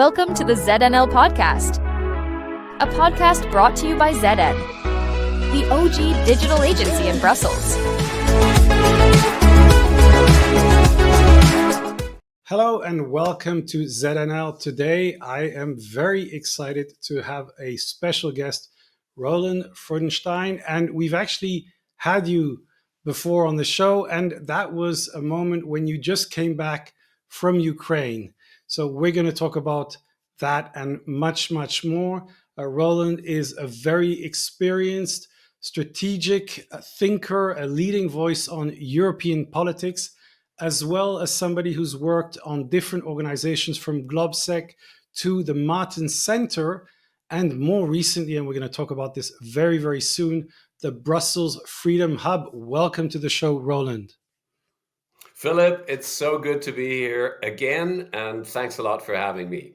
Welcome to the ZNL Podcast, a podcast brought to you by ZN, the OG digital agency in Brussels. Hello and welcome to ZNL. Today I am very excited to have a special guest, Roland Freudenstein, and we've actually had you before on the show, and that was a moment when you just came back from Ukraine. So we're going to talk about that and much, much more. Roland is a very experienced, strategic thinker, a leading voice on European politics, as well as somebody who's worked on different organizations from GLOBSEC to the Martin Center, and more recently, and we're going to talk about this very, very soon, the Brussels Freedom Hub. Welcome to the show, Roland. Philip, it's so good to be here again, and thanks a lot for having me.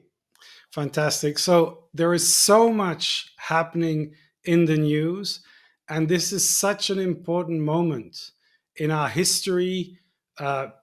Fantastic. So there is so much happening in the news, and this is such an important moment in our history,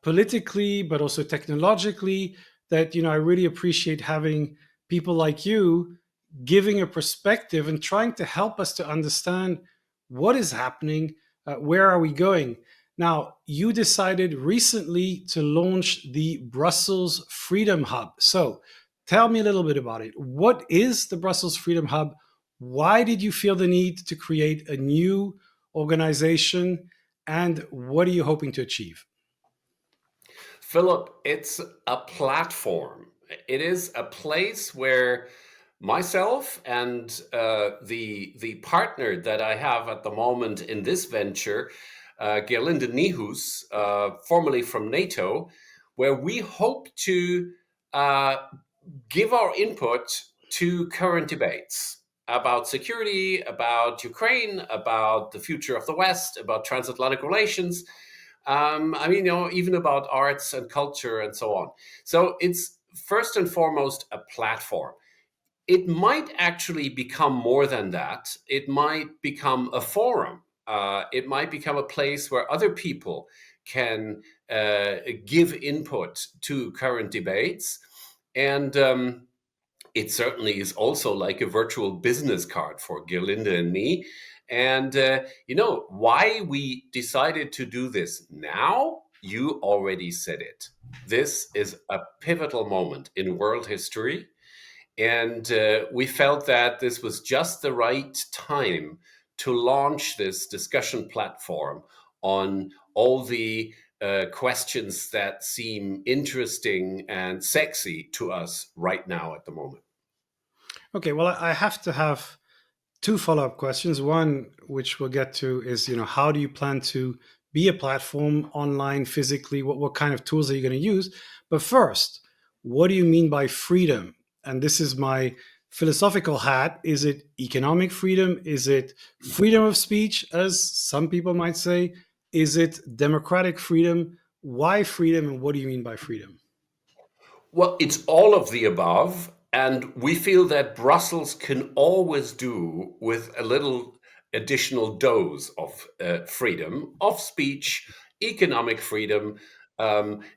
politically, but also technologically, that, I really appreciate having people like you giving a perspective and trying to help us to understand what is happening, where are we going. Now, you decided recently to launch the Brussels Freedom Hub. So tell me a little bit about it. What is the Brussels Freedom Hub? Why did you feel the need to create a new organization? And what are you hoping to achieve? Philip, it's a platform. It is a place where myself and the partner that I have at the moment in this venture, Gerlinde Nihus, formerly from NATO, where we hope to give our input to current debates about security, about Ukraine, about the future of the West, about transatlantic relations, even about arts and culture and so on. So it's first and foremost a platform. It might actually become more than that. It might become a forum. It might become a place where other people can give input to current debates. And it certainly is also like a virtual business card for Gerlinde and me. And, why we decided to do this now, you already said it. This is a pivotal moment in world history. And we felt that this was just the right time to launch this discussion platform on all the questions that seem interesting and sexy to us right now at the moment. Okay, well, I have to have two follow-up questions. One, which we'll get to, is, how do you plan to be a platform online, physically? What kind of tools are you going to use? But first, what do you mean by freedom? And this is my philosophical hat. Is it economic freedom? Is it freedom of speech, as some people might say? Is it democratic freedom? Why freedom, and what do you mean by freedom? Well, it's all of the above. And we feel that Brussels can always do with a little additional dose of freedom of speech, economic freedom,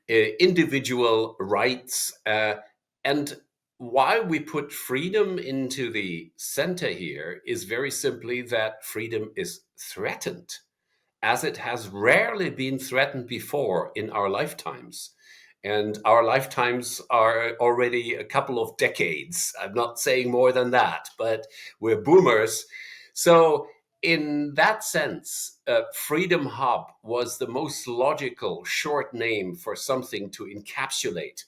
individual rights. And why we put freedom into the center here is very simply that freedom is threatened, as it has rarely been threatened before in our lifetimes. And our lifetimes are already a couple of decades. I'm not saying more than that, but we're boomers. So in that sense, Freedom Hub was the most logical short name for something to encapsulate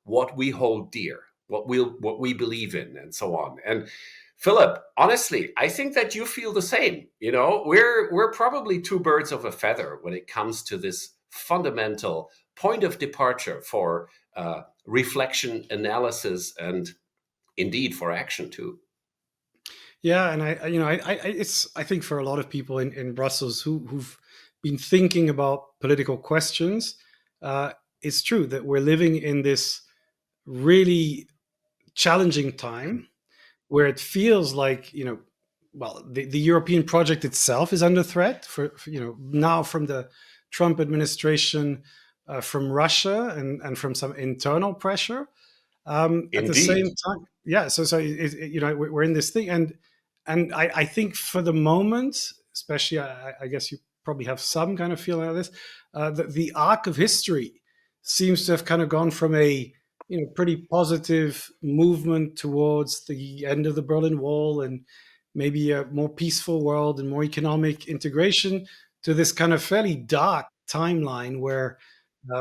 what we hold dear, what we believe in, and so on. And Philip, honestly, I think that you feel the same. We're probably two birds of a feather when it comes to this fundamental point of departure for reflection, analysis, and indeed for action too. Yeah, and I think for a lot of people in Brussels who've been thinking about political questions, it's true that we're living in this really challenging time where it feels like the European project itself is under threat for now from the Trump administration, from Russia, and from some internal pressure. At the same Indeed. time, yeah. We're in this thing, and I think for the moment, especially, I guess you probably have some kind of feeling of this. That the arc of history seems to have kind of gone from a pretty positive movement towards the end of the Berlin Wall and maybe a more peaceful world and more economic integration to this kind of fairly dark timeline where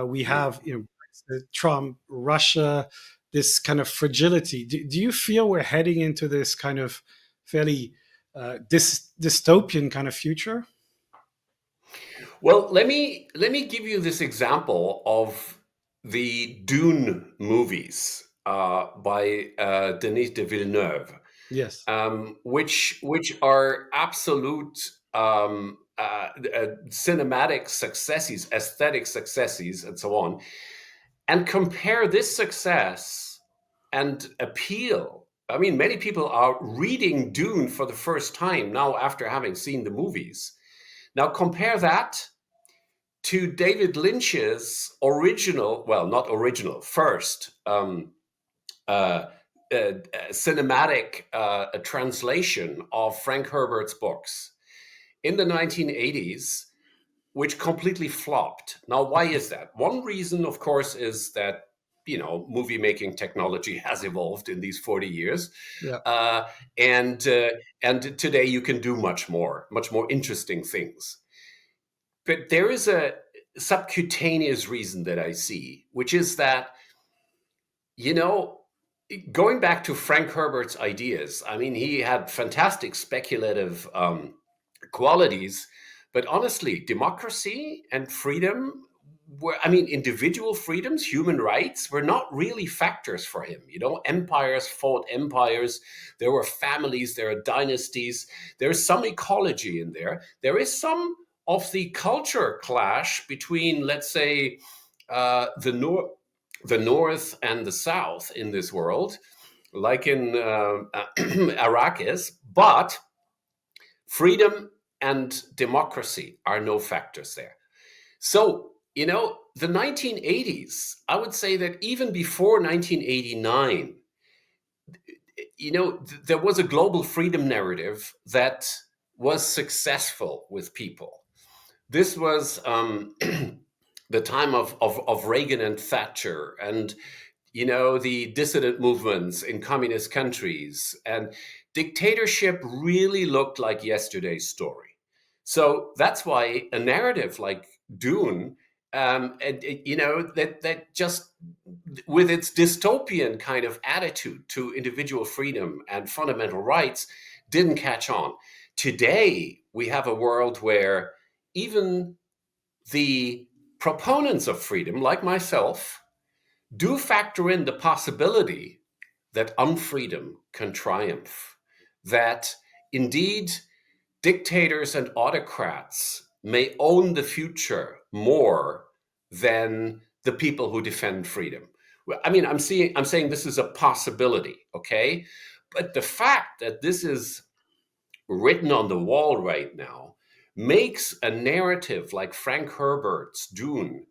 we have Trump, Russia, this kind of fragility. Do you feel we're heading into this kind of fairly dystopian kind of future? Well, let me give you this example of the Dune movies by Denis de Villeneuve, Yes. which are absolute cinematic successes, aesthetic successes, and so on. And compare this success and appeal. I mean, many people are reading Dune for the first time now after having seen the movies. Now compare that to David Lynch's original, well, not original, first uh, cinematic translation of Frank Herbert's books in the 1980s, which completely flopped. Now, why is that? One reason, of course, is that movie making technology has evolved in these 40 years, Yeah. uh, and today you can do much more interesting things. But there is a subcutaneous reason that I see, which is that, you know, going back to Frank Herbert's ideas, I mean, he had fantastic speculative qualities, but honestly, democracy and freedom were, I mean, individual freedoms, human rights were not really factors for him. Empires fought empires. There were families, there are dynasties. There's some ecology in there. There is some of the culture clash between, let's say, the North and the South in this world, like in Arrakis, but freedom and democracy are no factors there. So, the 1980s, I would say that even before 1989, there was a global freedom narrative that was successful with people. This was the time of Reagan and Thatcher, and the dissident movements in communist countries, and dictatorship really looked like yesterday's story. So that's why a narrative like Dune, that just with its dystopian kind of attitude to individual freedom and fundamental rights, didn't catch on. Today, we have a world where even the proponents of freedom, like myself, do factor in the possibility that unfreedom can triumph, that indeed dictators and autocrats may own the future more than the people who defend freedom. I mean, I'm saying this is a possibility, okay? But the fact that this is written on the wall right now makes a narrative like Frank Herbert's Dune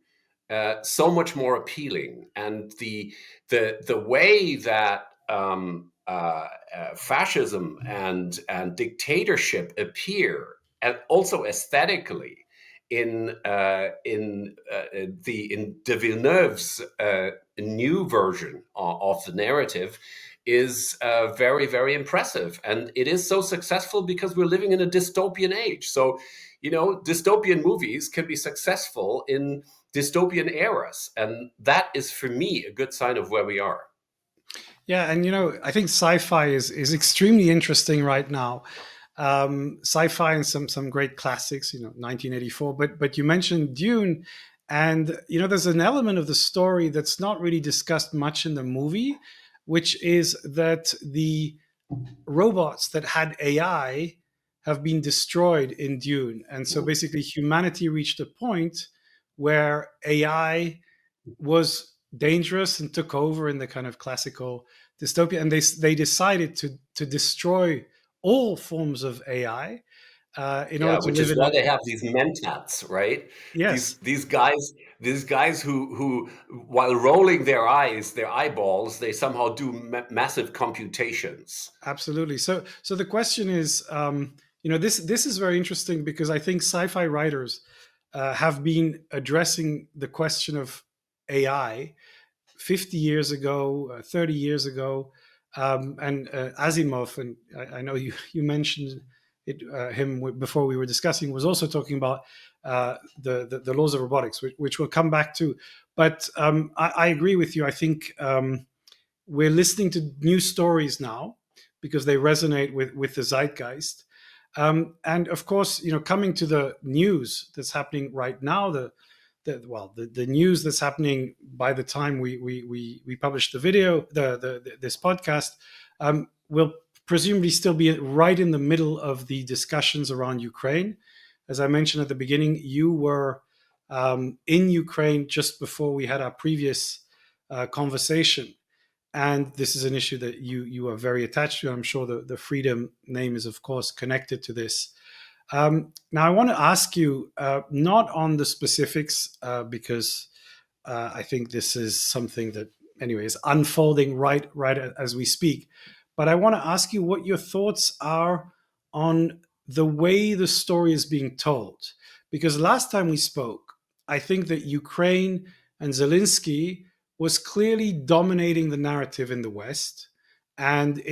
so much more appealing, and the way that fascism and dictatorship appear, and also aesthetically in de Villeneuve's new version of the narrative, is very, very impressive. And it is so successful because we're living in a dystopian age. So, dystopian movies can be successful in dystopian eras. And that is, for me, a good sign of where we are. Yeah, and I think sci-fi is extremely interesting right now. Sci-fi and some great classics, 1984. But you mentioned Dune, and there's an element of the story that's not really discussed much in the movie, which is that the robots that had AI have been destroyed in Dune, and so basically humanity reached a point where AI was dangerous and took over in the kind of classical dystopia, and they decided to destroy all forms of AI, in order Yeah, to which live is in why a they have these mentats, right? yes. These guys who while rolling their eyeballs, they somehow do massive computations. Absolutely. So the question is, this is very interesting because I think sci-fi writers have been addressing the question of AI 50 years ago, 30 years ago, and Asimov, and I know you mentioned him before we were discussing, was also talking about the laws of robotics, which we'll come back to. But I agree with you. I think we're listening to new stories now because they resonate with the zeitgeist. And of course, coming to the news that's happening right now, the news that's happening by the time we publish the video, this podcast, will presumably still be right in the middle of the discussions around Ukraine. As I mentioned at the beginning, you were in Ukraine just before we had our previous conversation. And this is an issue that you are very attached to. I'm sure the Freedom name is, of course, connected to this. Now, I want to ask you, not on the specifics, because I think this is something that, anyway, is unfolding right as we speak. But I want to ask you what your thoughts are on the way the story is being told. Because last time we spoke, I think that Ukraine and Zelensky was clearly dominating the narrative in the West, and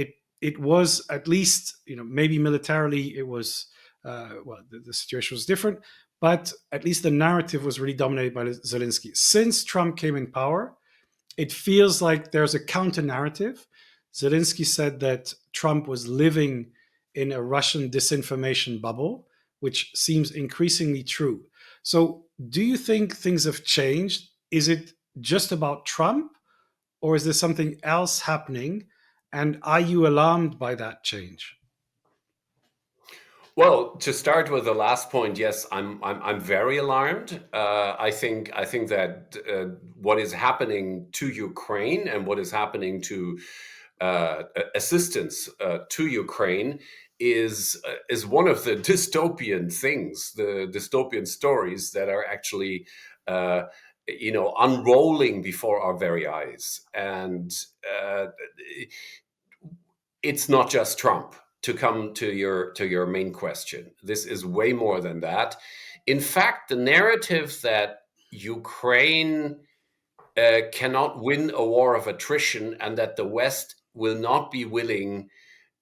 it was, at least, maybe militarily it was, the situation was different, but at least the narrative was really dominated by Zelensky. Since Trump came in power, it feels like there's a counter narrative. Zelensky said that Trump was living in a Russian disinformation bubble, which seems increasingly true. So, do you think things have changed? Is it just about Trump, or is there something else happening? And are you alarmed by that change? Well, to start with the last point, yes, I'm very alarmed. I think that what is happening to Ukraine and what is happening to assistance to Ukraine is one of the dystopian things, the dystopian stories that are actually unrolling before our very eyes. And it's not just Trump. To come to your main question, this is way more than that. In fact, the narrative that Ukraine cannot win a war of attrition and that the West will not be willing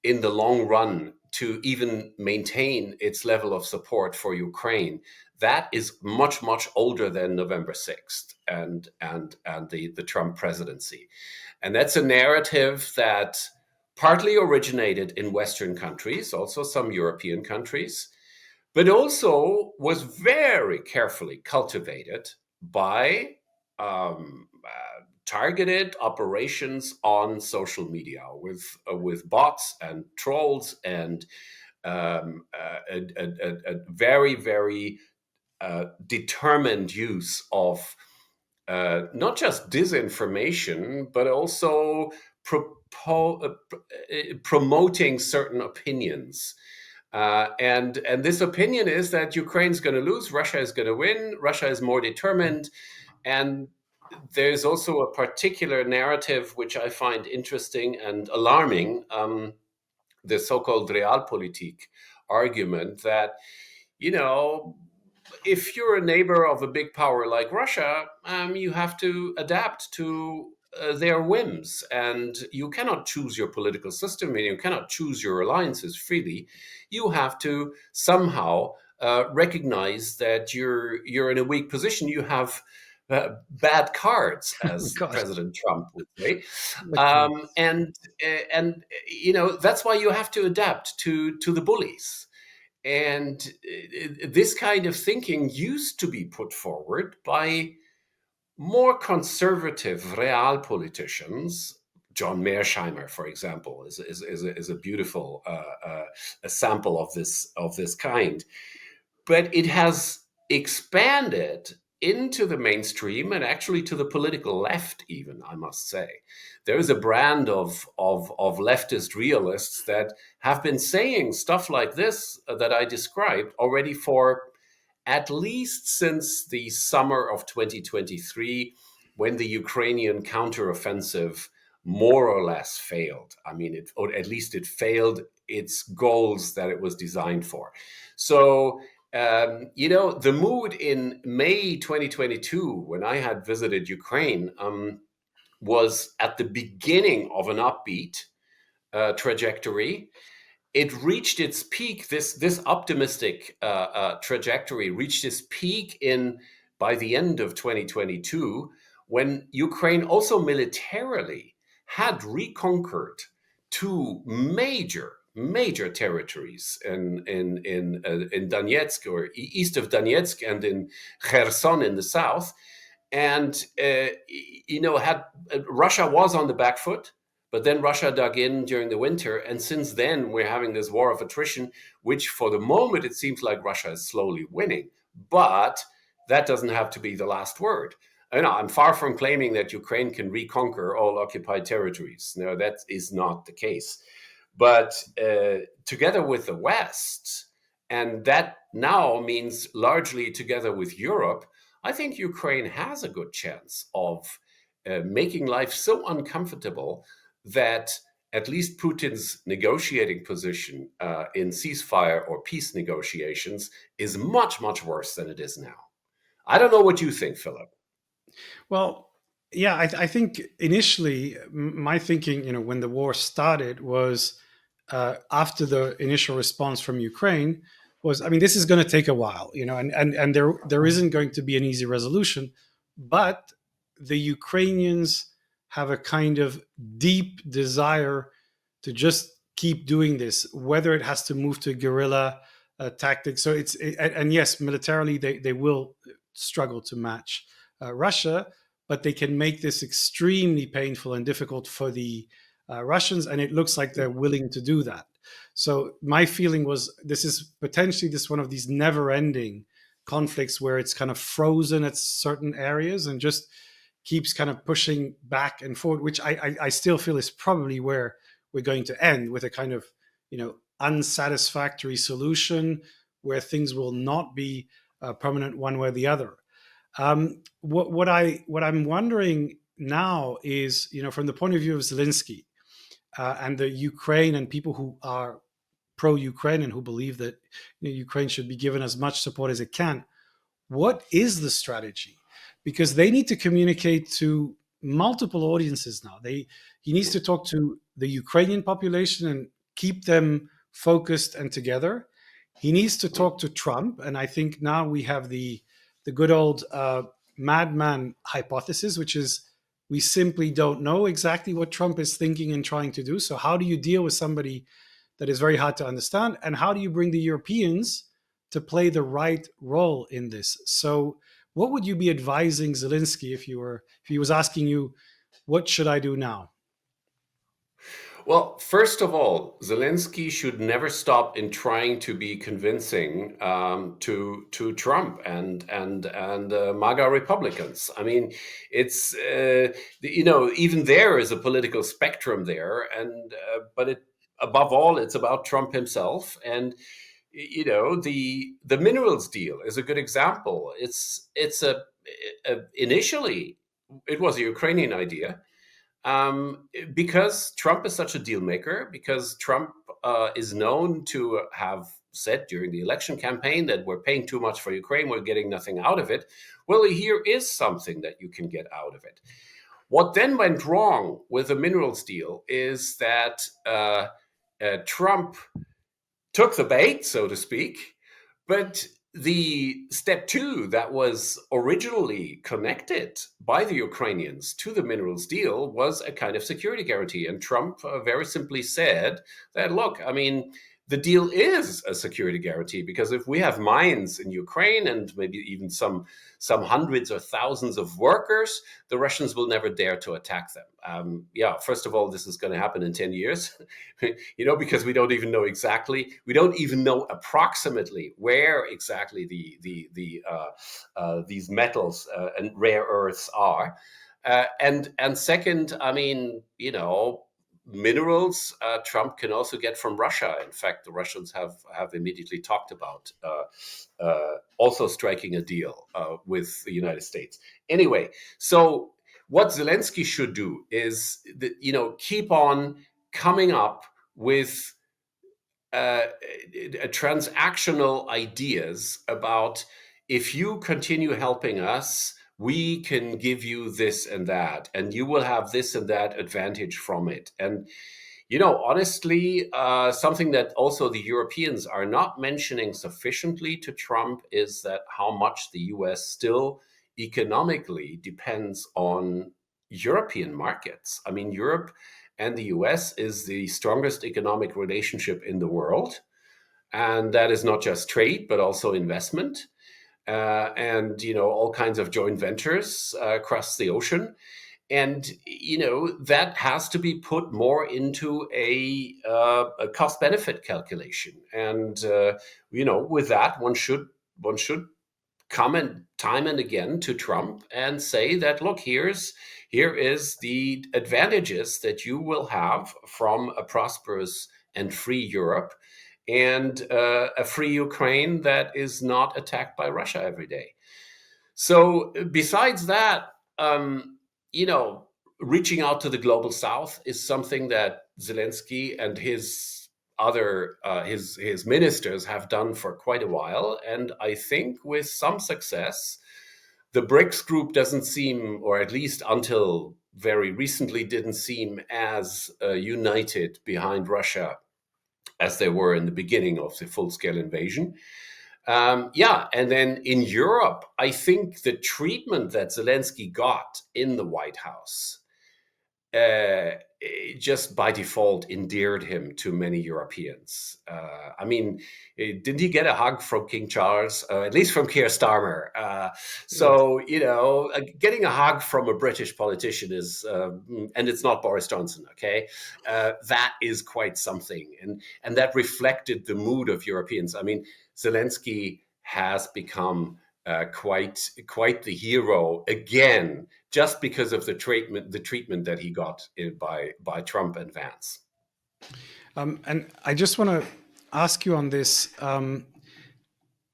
in the long run to even maintain its level of support for Ukraine, that is much, much older than November 6th and the Trump presidency. And that's a narrative that partly originated in Western countries, also some European countries, but also was very carefully cultivated by targeted operations on social media with bots and trolls and a very, very determined use of not just disinformation, but also promoting certain opinions. And this opinion is that Ukraine's going to lose, Russia is going to win, Russia is more determined. And there's also a particular narrative which I find interesting and alarming, the so-called realpolitik argument that, if you're a neighbor of a big power like Russia, you have to adapt to their whims, and you cannot choose your political system, and you cannot choose your alliances freely. You have to somehow recognize that you're in a weak position. You have bad cards, as God, President Trump would say, like, and that's why you have to adapt to the bullies. And this kind of thinking used to be put forward by more conservative real politicians. John Mearsheimer, for example, is a beautiful a sample of this kind. But it has expanded into the mainstream and actually to the political left, even, I must say. There is a brand of leftist realists that have been saying stuff like this that I described already for at least since the summer of 2023, when the Ukrainian counteroffensive more or less failed. I mean, or at least it failed its goals that it was designed for. So, the mood in May 2022, when I had visited Ukraine, was at the beginning of an upbeat trajectory. It reached its peak. This optimistic trajectory reached its peak by the end of 2022, when Ukraine also militarily had reconquered two major territories in Donetsk, or east of Donetsk, and in Kherson in the south. And Russia was on the back foot, but then Russia dug in during the winter, and since then we're having this war of attrition, which for the moment it seems like Russia is slowly winning. But that doesn't have to be the last word. I'm far from claiming that Ukraine can reconquer all occupied territories. No, that is not the case. But together with the West, and that now means largely together with Europe, I think Ukraine has a good chance of making life so uncomfortable that at least Putin's negotiating position in ceasefire or peace negotiations is much, much worse than it is now. I don't know what you think, Philip. Well, yeah, I think initially my thinking, when the war started, was after the initial response from Ukraine was, this is going to take a while, and there isn't going to be an easy resolution, but the Ukrainians have a kind of deep desire to just keep doing this, whether it has to move to guerrilla tactics. So and yes, militarily they will struggle to match Russia, but they can make this extremely painful and difficult for the Russians, and it looks like they're willing to do that. So my feeling was this is potentially one of these never-ending conflicts where it's kind of frozen at certain areas and just keeps kind of pushing back and forward, which I still feel is probably where we're going to end, with a kind of unsatisfactory solution where things will not be permanent one way or the other. What I'm wondering now is, from the point of view of Zelensky and the Ukraine and people who are pro-Ukraine and who believe that Ukraine should be given as much support as it can, what is the strategy? Because they need to communicate to multiple audiences now. He needs to talk to the Ukrainian population and keep them focused and together. He needs to talk to Trump, and I think now we have the good old madman hypothesis, which is we simply don't know exactly what Trump is thinking and trying to do. So how do you deal with somebody that is very hard to understand? And how do you bring the Europeans to play the right role in this? So what would you be advising Zelensky if he was asking you, what should I do now? Well, first of all, Zelensky should never stop in trying to be convincing to Trump and MAGA Republicans. I mean, it's even there is a political spectrum there, and but above all, it's about Trump himself. And the minerals deal is a good example. It's initially it was a Ukrainian idea. Because Trump is such a deal maker, because Trump is known to have said during the election campaign that we're paying too much for Ukraine, we're getting nothing out of it. Well, here is something that you can get out of it. What then went wrong with the minerals deal is that Trump took the bait, so to speak, but the step two that was originally connected by the Ukrainians to the minerals deal was a kind of security guarantee. And Trump very simply said that, look, I mean, the deal is a security guarantee, because if we have mines in Ukraine and maybe even some hundreds or thousands of workers, the Russians will never dare to attack them. First of all, this is going to happen in 10 years, because we don't even know exactly, we don't even know approximately where exactly these metals and rare earths are. And second, I mean, minerals Trump can also get from Russia. In fact, the Russians have immediately talked about also striking a deal with the United States. Anyway, so what Zelensky should do is, keep on coming up with transactional ideas about, if you continue helping us, we can give you this and that, and you will have this and that advantage from it. And, honestly, something that also the Europeans are not mentioning sufficiently to Trump is that how much the US still economically depends on European markets. I mean, Europe and the US is the strongest economic relationship in the world. And that is not just trade, but also investment. And all kinds of joint ventures across the ocean, and that has to be put more into a cost benefit calculation. And with that, one should come and time and again to Trump and say that, look, here is the advantages that you will have from a prosperous and free Europe, and a free Ukraine that is not attacked by Russia every day. So besides that, reaching out to the global South is something that Zelensky and his other his ministers have done for quite a while, and I think with some success. The BRICS group doesn't seem, or at least until very recently, didn't seem as united behind Russia as they were in the beginning of the full-scale invasion. And then in Europe, I think the treatment that Zelensky got in the White House just by default endeared him to many Europeans. I mean, didn't he get a hug from King Charles, at least from Keir Starmer? Getting a hug from a British politician is, and it's not Boris Johnson, okay? That is quite something. And that reflected the mood of Europeans. I mean, Zelensky has become quite the hero again, just because of the treatment that he got by Trump and Vance. And I just want to ask you on this. Do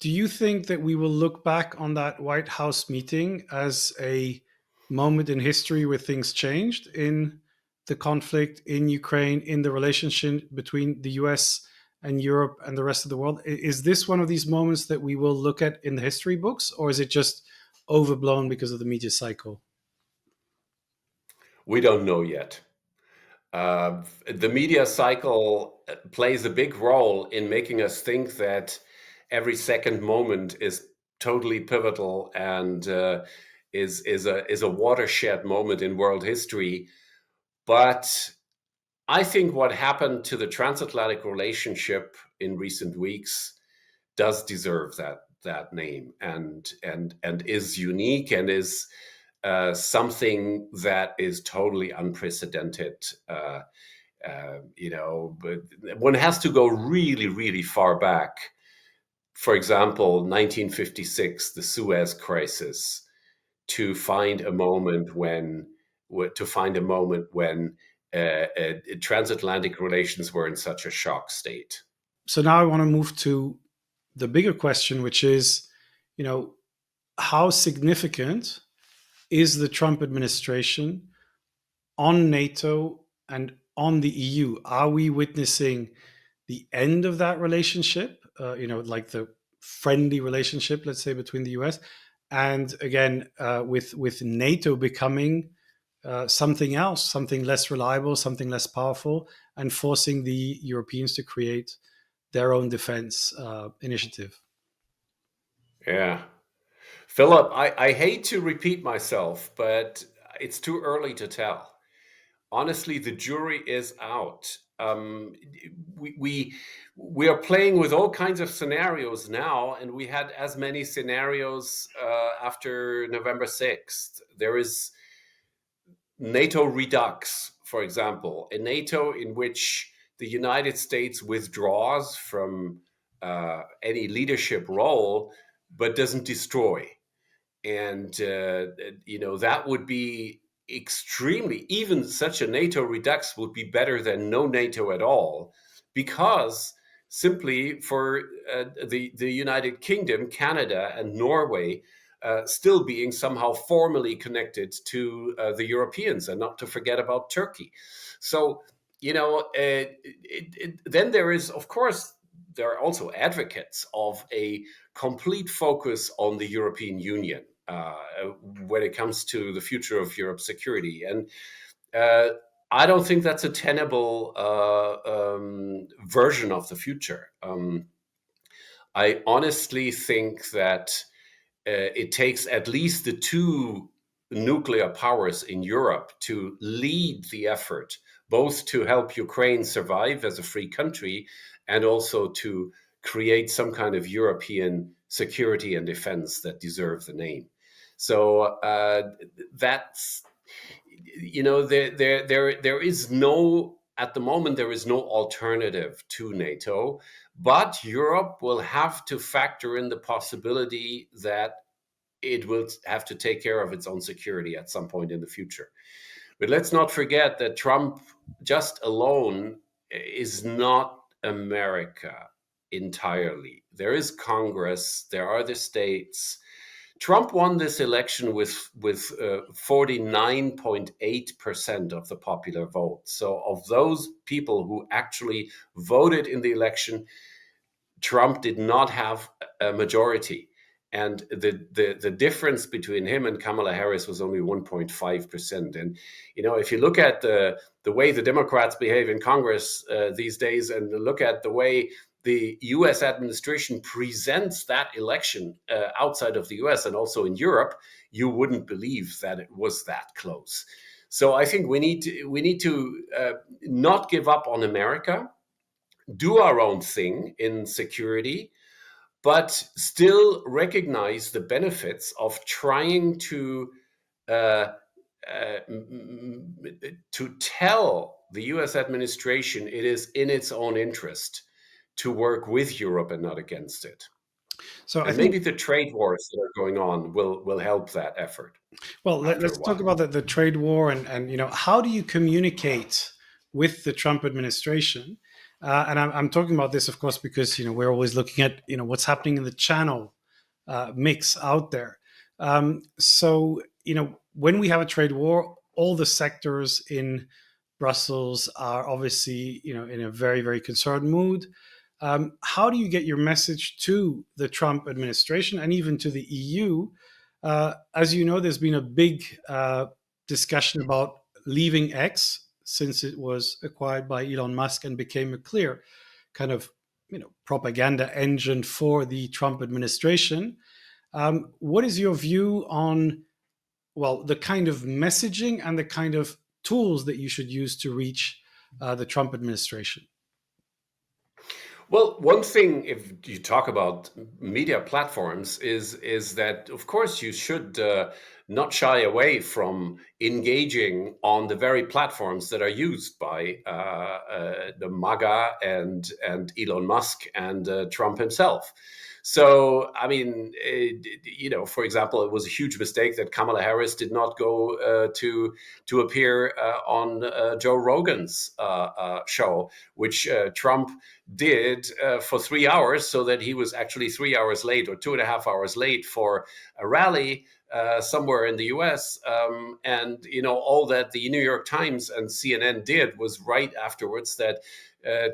you think that we will look back on that White House meeting as a moment in history where things changed in the conflict in Ukraine, in the relationship between the US and Europe and the rest of the world? Is this one of these moments that we will look at in the history books, or is it just overblown because of the media cycle? We don't know yet. The media cycle plays a big role in making us think that every second moment is totally pivotal and is a watershed moment in world history. But I think what happened to the transatlantic relationship in recent weeks does deserve that name, and is unique, and is something that is totally unprecedented. But one has to go really, really far back. For example, 1956, the Suez Crisis, to find a moment when transatlantic relations were in such a shock state. So now I want to move to the bigger question, which is, how significant is the Trump administration on NATO and on the EU? Are we witnessing the end of that relationship, like the friendly relationship, let's say, between the US? And again, with NATO becoming something else, something less reliable, something less powerful, and forcing the Europeans to create their own defense initiative. Yeah. Philip, I hate to repeat myself, but it's too early to tell. honestly, the jury is out. We are playing with all kinds of scenarios now, and we had as many scenarios after November 6th. There is NATO redux, for example, a NATO in which the United States withdraws from any leadership role, but doesn't destroy. And that would be extremely, even such a NATO redux would be better than no NATO at all, because simply for the United Kingdom, Canada, and Norway still being somehow formally connected to the Europeans, and not to forget about Turkey. So then there is, of course, there are also advocates of a complete focus on the European Union when it comes to the future of Europe's security. And I don't think that's a tenable version of the future. I honestly think that it takes at least the two nuclear powers in Europe to lead the effort, both to help Ukraine survive as a free country and also to create some kind of European security and defense that deserve the name. So that's, there is no, at the moment, there is no alternative to NATO, but Europe will have to factor in the possibility that it will have to take care of its own security at some point in the future. But let's not forget that Trump just alone is not America entirely. There is Congress, there are the states. Trump won this election with 49.8% of the popular vote. So of those people who actually voted in the election, Trump did not have a majority. And the difference between him and Kamala Harris was only 1.5%. And, if you look at the way the Democrats behave in Congress these days, and look at the way the US administration presents that election outside of the US and also in Europe, you wouldn't believe that it was that close. So I think we need to not give up on America, do our own thing in security, but still recognize the benefits of trying to tell the US administration it is in its own interest to work with Europe and not against it. So I think maybe the trade wars that are going on will help that effort. Well, let's talk about the trade war and how do you communicate with the Trump administration? And I'm talking about this, of course, because we're always looking at what's happening in the channel mix out there. So when we have a trade war, all the sectors in Brussels are obviously in a very, very concerned mood. How do you get your message to the Trump administration and even to the EU? As you know, there's been a big discussion about leaving X since it was acquired by Elon Musk and became a clear kind of propaganda engine for the Trump administration. What is your view on, the kind of messaging and the kind of tools that you should use to reach the Trump administration? Well, one thing, if you talk about media platforms, is that, of course, you should not shy away from engaging on the very platforms that are used by the MAGA and Elon Musk and Trump himself. So, I mean, for example, it was a huge mistake that Kamala Harris did not go to appear on Joe Rogan's show, which Trump did for 3 hours, so that he was actually 3 hours late or 2.5 hours late for a rally somewhere in the US. And all that the New York Times and CNN did was write afterwards that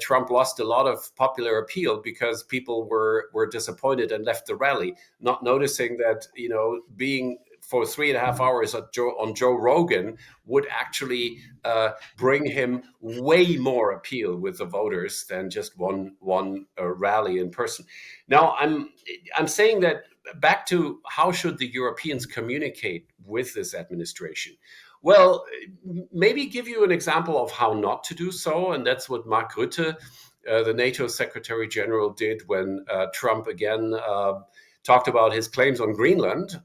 Trump lost a lot of popular appeal because people were disappointed and left the rally, not noticing that being for 3.5 hours on Joe Rogan would actually bring him way more appeal with the voters than just one rally in person. Now, I'm saying that back to how should the Europeans communicate with this administration? Well, maybe give you an example of how not to do so, and that's what Mark Rutte, the NATO Secretary General, did when Trump again talked about his claims on Greenland.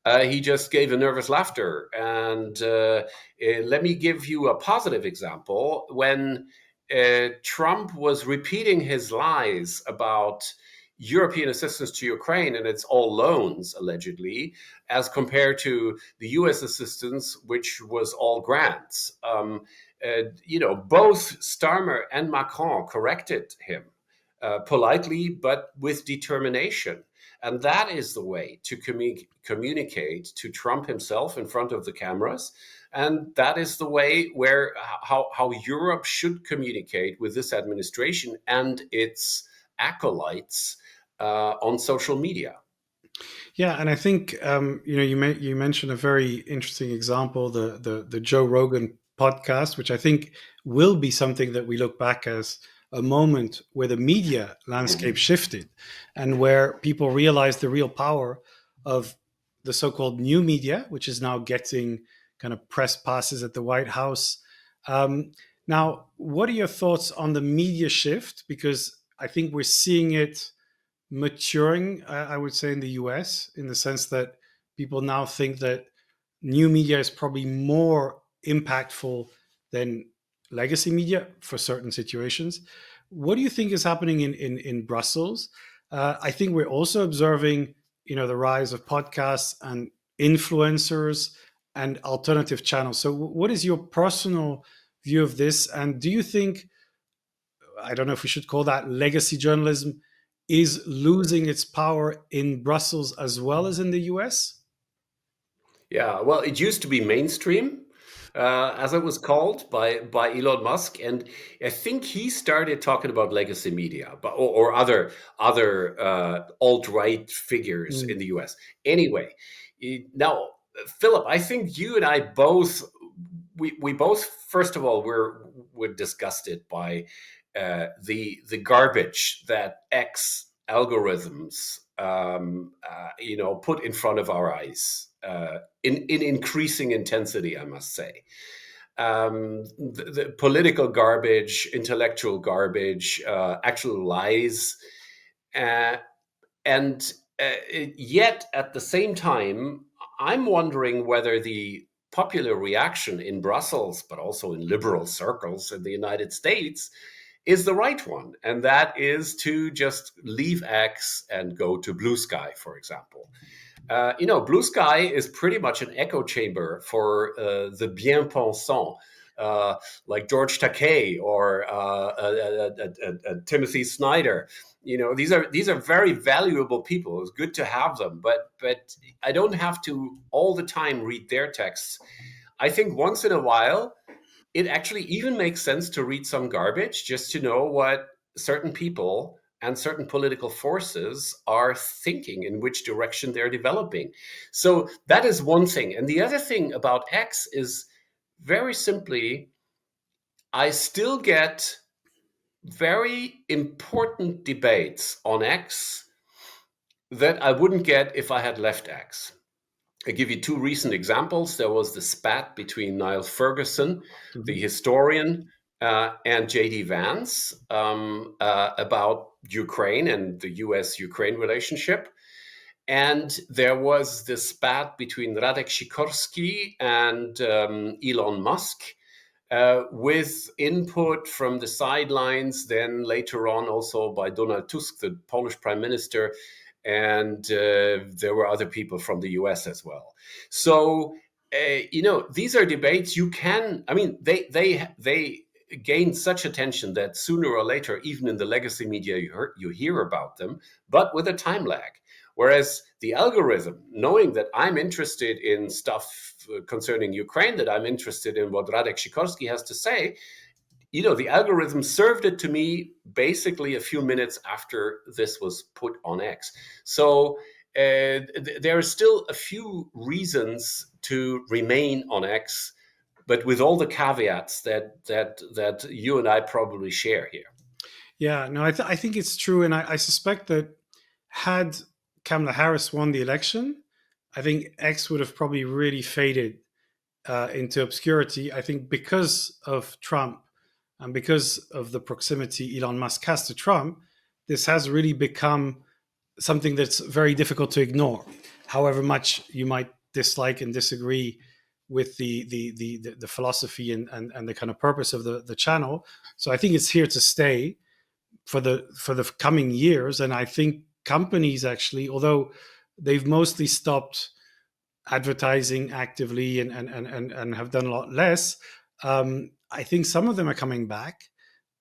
He just gave a nervous laughter. And let me give you a positive example. When Trump was repeating his lies about European assistance to Ukraine, and it's all loans, allegedly, as compared to the US assistance, which was all grants. Both Starmer and Macron corrected him politely, but with determination. And that is the way to communicate to Trump himself in front of the cameras. And that is the way where how Europe should communicate with this administration and its acolytes on social media. Yeah, and I think you mentioned a very interesting example, the Joe Rogan podcast, which I think will be something that we look back as a moment where the media landscape shifted and where people realized the real power of the so-called new media, which is now getting kind of press passes at the White House. Now, what are your thoughts on the media shift? Because I think we're seeing it maturing, I would say, in the US, in the sense that people now think that new media is probably more impactful than legacy media for certain situations. What do you think is happening in Brussels? I think we're also observing, the rise of podcasts and influencers and alternative channels. So what is your personal view of this? And do you think, I don't know if we should call that legacy journalism, is losing its power in Brussels as well as in the US? Yeah, well, it used to be mainstream, as it was called by Elon Musk, and I think he started talking about legacy media, or other alt-right figures in the US. Anyway, now, Philip, I think you and I both we both, first of all, we're disgusted by the garbage that X algorithms put in front of our eyes in increasing intensity, I must say. The political garbage, intellectual garbage, actual lies, and yet at the same time, I'm wondering whether the popular reaction in Brussels, but also in liberal circles in the United States, is the right one. And that is to just leave X and go to Blue Sky, for example. Blue Sky is pretty much an echo chamber for the bien-pensant, like George Takei or Timothy Snyder. These are very valuable people. It's good to have them, but I don't have to all the time read their texts. I think once in a while, it actually even makes sense to read some garbage just to know what certain people and certain political forces are thinking, in which direction they're developing. So that is one thing. And the other thing about X is, very simply, I still get very important debates on X that I wouldn't get if I had left X. I give you two recent examples. There was the spat between Niall Ferguson, the historian, and J.D. Vance about Ukraine and the US-Ukraine relationship. And there was the spat between Radek Sikorski and Elon Musk, with input from the sidelines, then later on also by Donald Tusk, the Polish prime minister, and there were other people from the US as well. So, these are debates you can, they gain such attention that sooner or later, even in the legacy media, you hear about them, but with a time lag. Whereas the algorithm, knowing that I'm interested in stuff concerning Ukraine, that I'm interested in what Radek Sikorski has to say, the algorithm served it to me basically a few minutes after this was put on X. So there are still a few reasons to remain on X, but with all the caveats that you and I probably share here. Yeah, no, I think it's true. And I suspect that had Kamala Harris won the election, I think X would have probably really faded into obscurity, I think, because of Trump and because of the proximity Elon Musk has to Trump. This has really become something that's very difficult to ignore, however much you might dislike and disagree with the philosophy and the kind of purpose of the channel. So I think it's here to stay for the coming years. And I think companies actually, although they've mostly stopped advertising actively and have done a lot less, I think some of them are coming back,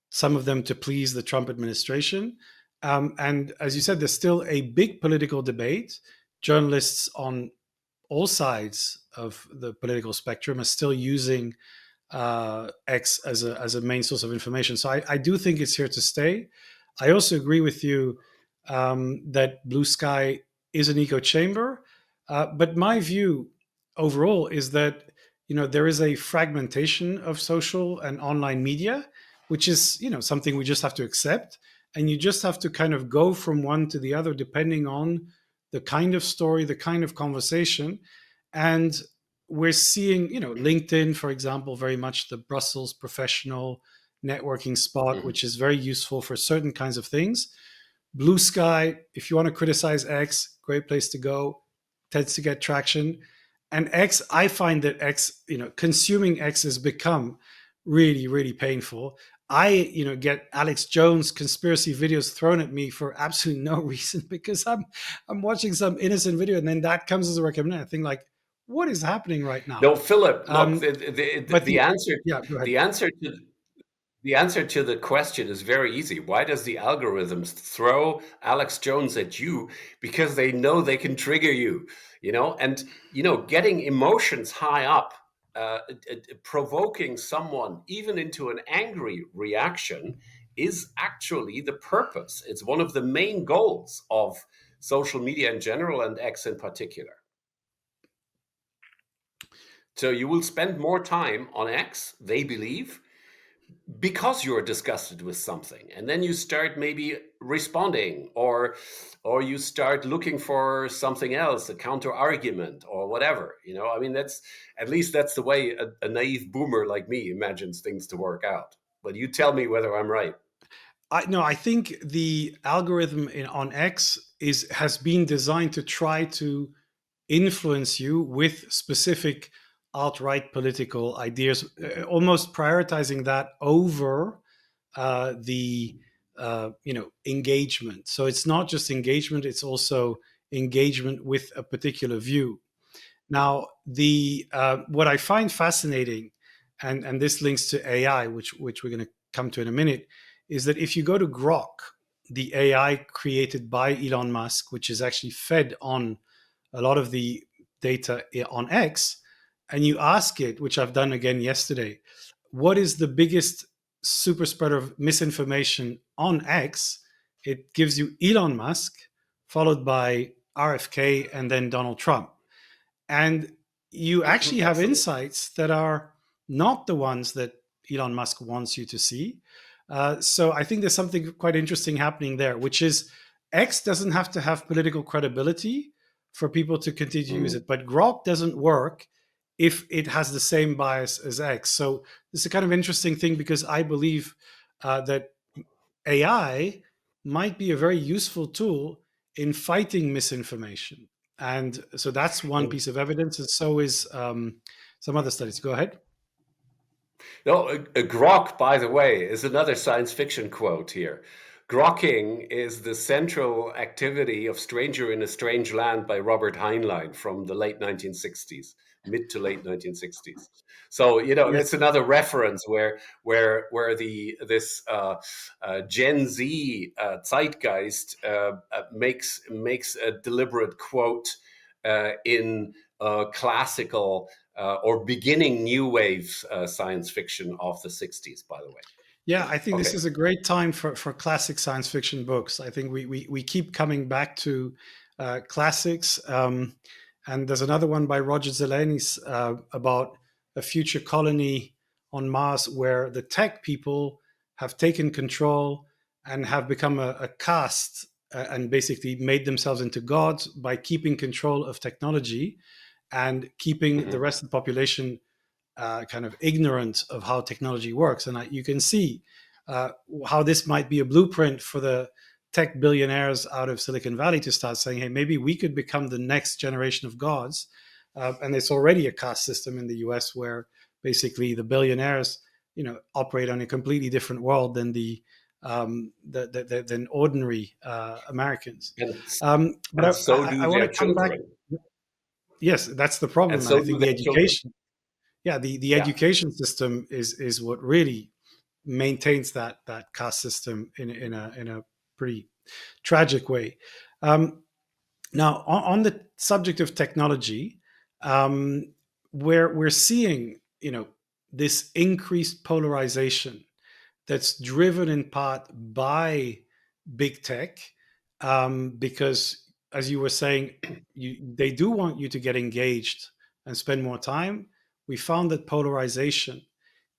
some of them to please the Trump administration. And as you said, there's still a big political debate. Journalists on all sides of the political spectrum are still using X as a main source of information. So I do think it's here to stay. I also agree with you that Blue Sky is an echo chamber. But my view overall is that there is a fragmentation of social and online media, which is something we just have to accept, and you just have to kind of go from one to the other depending on the kind of story, the kind of conversation. And we're seeing, LinkedIn, for example, very much the Brussels professional networking spot, which is very useful for certain kinds of things. Blue Sky, if you want to criticize X, great place to go, tends to get traction. And X, I find that X, consuming X has become really, really painful. I, get Alex Jones conspiracy videos thrown at me for absolutely no reason, because I'm watching some innocent video and then that comes as a recommendation. I think, like, what is happening right now? No, Philip, look, But the answer, yeah, go ahead. the answer to the answer to the question is very easy. Why does the algorithms throw Alex Jones at you? Because they know they can trigger you, and getting emotions high up, provoking someone even into an angry reaction is actually the purpose. It's one of the main goals of social media in general and X in particular. So you will spend more time on X, they believe, because you're disgusted with something, and then you start maybe responding, or you start looking for something else, a counter argument or whatever. I mean, that's the way a naive boomer like me imagines things to work out. But you tell me whether I'm right. I think the algorithm on X has been designed to try to influence you with specific alt-right political ideas, almost prioritizing that over the engagement. So it's not just engagement; it's also engagement with a particular view. Now, the what I find fascinating, and this links to AI, which we're going to come to in a minute, is that if you go to Grok, the AI created by Elon Musk, which is actually fed on a lot of the data on X, and you ask it, which I've done again yesterday, what is the biggest super spreader of misinformation on X? It gives you Elon Musk, followed by RFK, and then Donald Trump. And you actually have insights that are not the ones that Elon Musk wants you to see. So I think there's something quite interesting happening there, which is X doesn't have to have political credibility for people to continue to use it. But Grok doesn't work if it has the same bias as X. So this is a kind of interesting thing, because I believe that AI might be a very useful tool in fighting misinformation. And so that's one piece of evidence. And so is some other studies. Go ahead. No, a grok, by the way, is another science fiction quote here. Grokking is the central activity of Stranger in a Strange Land by Robert Heinlein from the late 1960s, mid to late 1960s. So, that's another reference where this Gen Z zeitgeist makes a deliberate quote in classical or beginning new wave science fiction of the 60s, by the way. Yeah, I think this is a great time for classic science fiction books. I think we keep coming back to classics. And there's another one by Roger Zelazny about a future colony on Mars where the tech people have taken control and have become a caste and basically made themselves into gods by keeping control of technology and keeping the rest of the population kind of ignorant of how technology works. And you can see how this might be a blueprint for the tech billionaires out of Silicon Valley to start saying, hey, maybe we could become the next generation of gods. And it's already a caste system in the US where basically the billionaires, operate on a completely different world than than ordinary Americans. But And so do I want their to come back. children. Yes, that's the And problem. And so I do think the their children. education, the Yeah. education system is what really maintains that caste system in a pretty tragic way. Now, on the subject of technology, where we're seeing, this increased polarization that's driven in part by big tech, because, as you were saying, they do want you to get engaged and spend more time. We found that polarization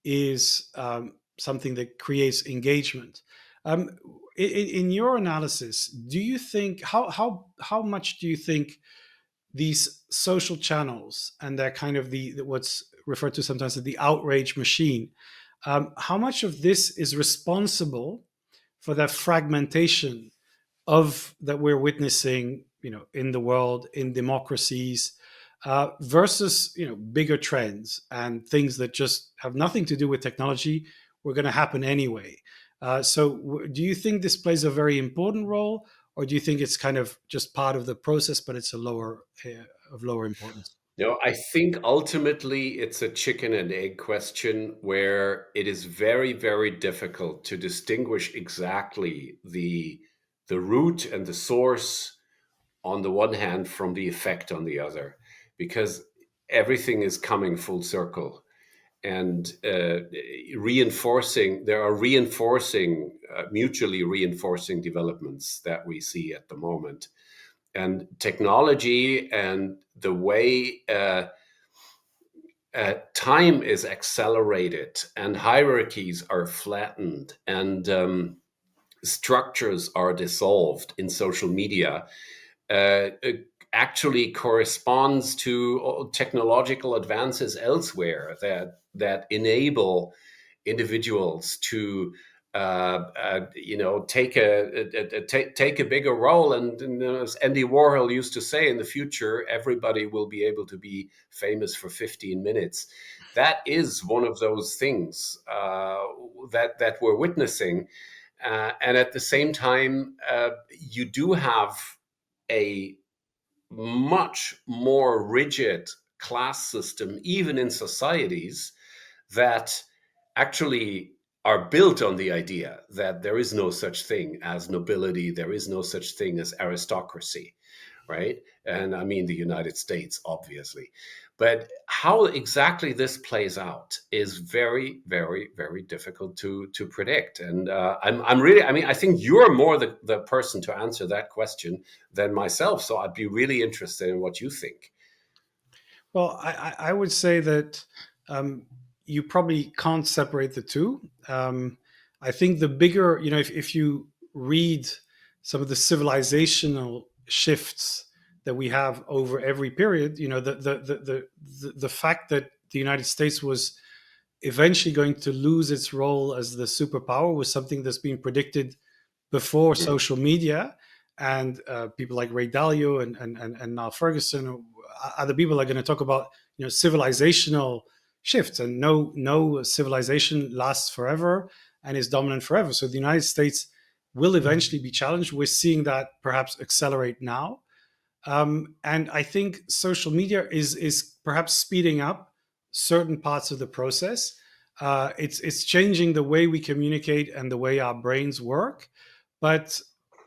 is something that creates engagement. Um, in your analysis, do you think how much do you think these social channels and that kind of the what's referred to sometimes as the outrage machine, how much of this is responsible for that fragmentation of that we're witnessing, in the world, in democracies, versus bigger trends and things that just have nothing to do with technology were going to happen anyway. Do you think this plays a very important role, or do you think it's kind of just part of the process, but it's of lower importance? I think ultimately it's a chicken and egg question where it is very, very difficult to distinguish exactly the root and the source on the one hand from the effect on the other, because everything is coming full circle. And there are mutually reinforcing developments that we see at the moment. And technology and the way time is accelerated and hierarchies are flattened and structures are dissolved in social media actually corresponds to technological advances elsewhere that enable individuals to take a bigger role. And as Andy Warhol used to say, in the future, everybody will be able to be famous for 15 minutes. That is one of those things that we're witnessing. And at the same time, you do have a much more rigid class system, even in societies that actually are built on the idea that there is no such thing as nobility, there is no such thing as aristocracy, right? And I mean the United States, obviously. But how exactly this plays out is very, very, very difficult to predict. And I think you're more the person to answer that question than myself. So I'd be really interested in what you think. Well, I would say that you probably can't separate the two. I think the bigger, if you read some of the civilizational shifts that we have over every period, the fact that the United States was eventually going to lose its role as the superpower was something that's been predicted before social media. And people like Ray Dalio and Niall Ferguson, other people are going to talk about civilizational shifts, and no civilization lasts forever and is dominant forever. So the United States will eventually be challenged. We're seeing that perhaps accelerate now. And I think social media is perhaps speeding up certain parts of the process. It's changing the way we communicate and the way our brains work, but